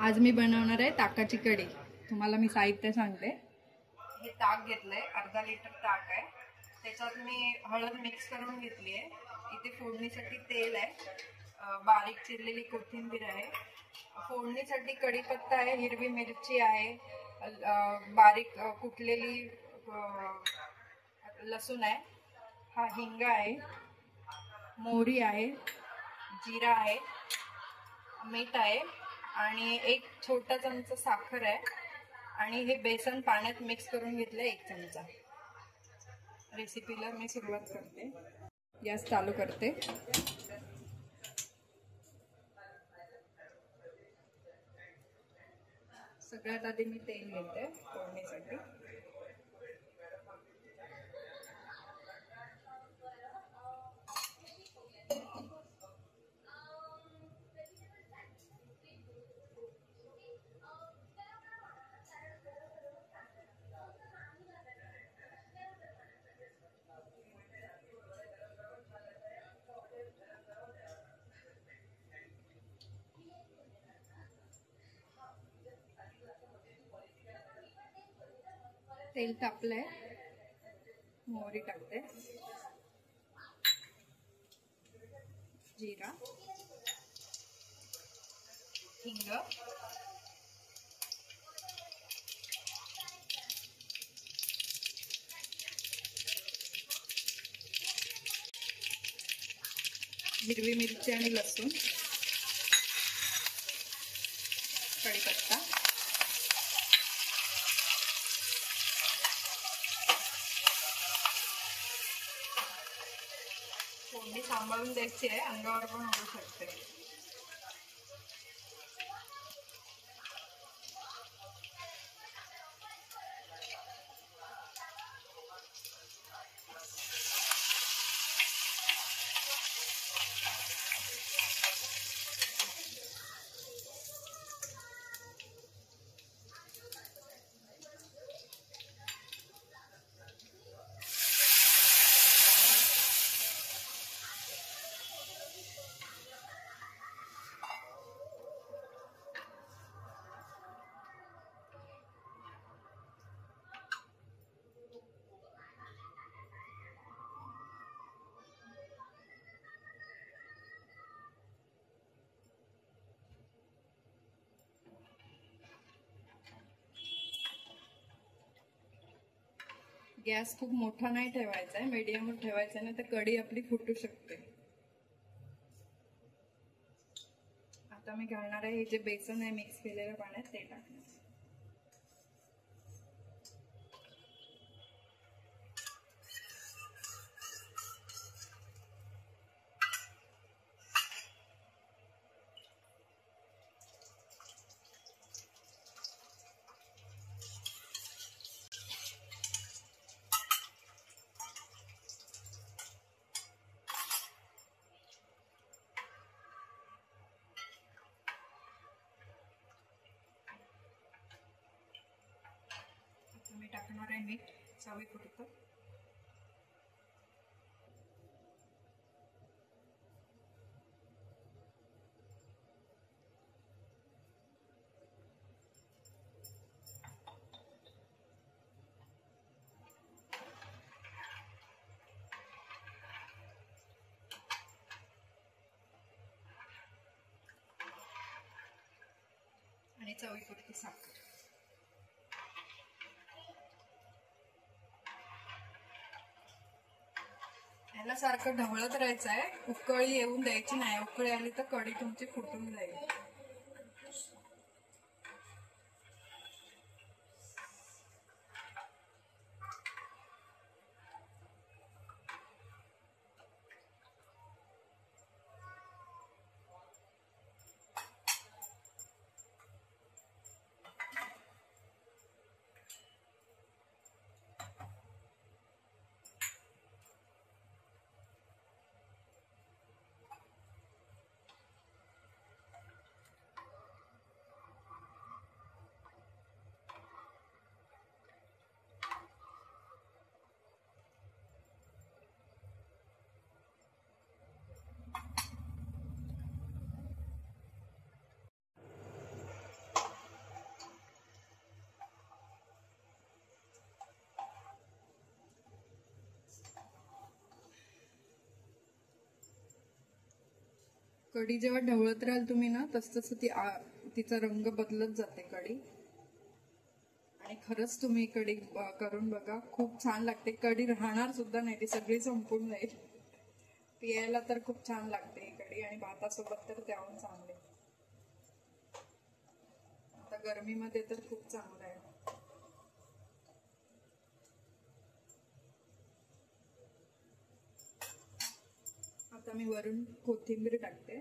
आज मी बनवणार आहे ताकाची कढी। तुम्हाला मी साहित्य सांगते। हे ताक घेतलंय, अर्धा लिटर ताक आहे। त्याच्यात मी हळद मिक्स करून घेतली आहे। इथे फोडणीसाठी तेल आहे, बारीक चिरलेली कोथिंबीर आहे, फोडणीसाठी कढीपत्ता आहे, हिरवी मिरची आहे, बारीक कुटलेली लसूण आहे, हा हिंग आहे, मोहरी आहे, जीरा आहे, मीठ आहे आणि एक छोटा चमचा साखर आहे आणि हे बेसन पाण्यात मिक्स करून घेतलंय 1 चमचा। रेसिपीला मी सुरुवात करते। गॅस चालू करते। सगळ्यात आधी मी तेल घेते फोडणीसाठी। तेल तापलंय, मोहरी टाकते, जीरा, हिंग, हिरवी मिरची आणि लसूण, कढीपत्ता, फोडणी सांभाळून द्यायची आहे, अंगावर पण होऊ शकते। गॅस खूप मोठा नाही ठेवायचा आहे, मीडियमवर ठेवायचा आहे, नाही तर कढी आपली फुटू शकते। आता मी घालणार आहे हे जे बेसन आहे मिक्स केलेल्या पाण्यात ते टाकणार। मी टाकणार आहे मीठ चवीपुरतं। आणि चवीपुरती साखर। याला सारखं ढवळत राहायचं आहे, उकळी येऊन द्यायची नाही। उकळी आली तर कढी तुमची फुटून जाईल। कढी जेव्हा ढवळत राहाल तुम्ही ना, तसं तिचा रंग बदलत जाते कढी. आणि खरंच तुम्ही कढी करून बघा, खूप छान लागते. कढी राहणार सुद्धा नाही, ती सगळी संपून जाईल. पियायला तर खूप छान लागते ही कढी, आणि भातासोबत तर त्याहून चांगले. आता गरमीमध्ये तर खूप चांगलं आहे. आता मी वरून कोथिंबीर टाकते.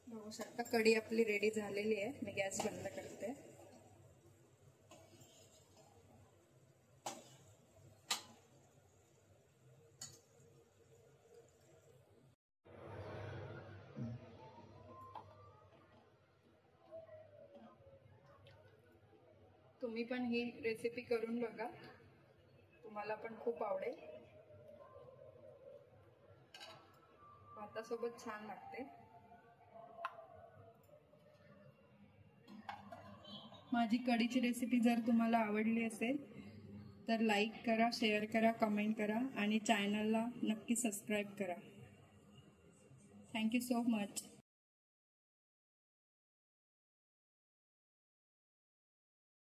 बघू शकता कढी आपली रेडी झालेली आहे. मी गॅस बंद करते. तुम्ही पण ही रेसिपी करून बघा, तुम्हाला पण खूप आवडेल. भातासोबत छान लागते. माझी कढीची रेसिपी जर तुम्हाला आवडली असेल तर लाईक करा, शेअर करा, कमेंट करा आणि चॅनलला नक्की सबस्क्राईब करा. Thank you so much.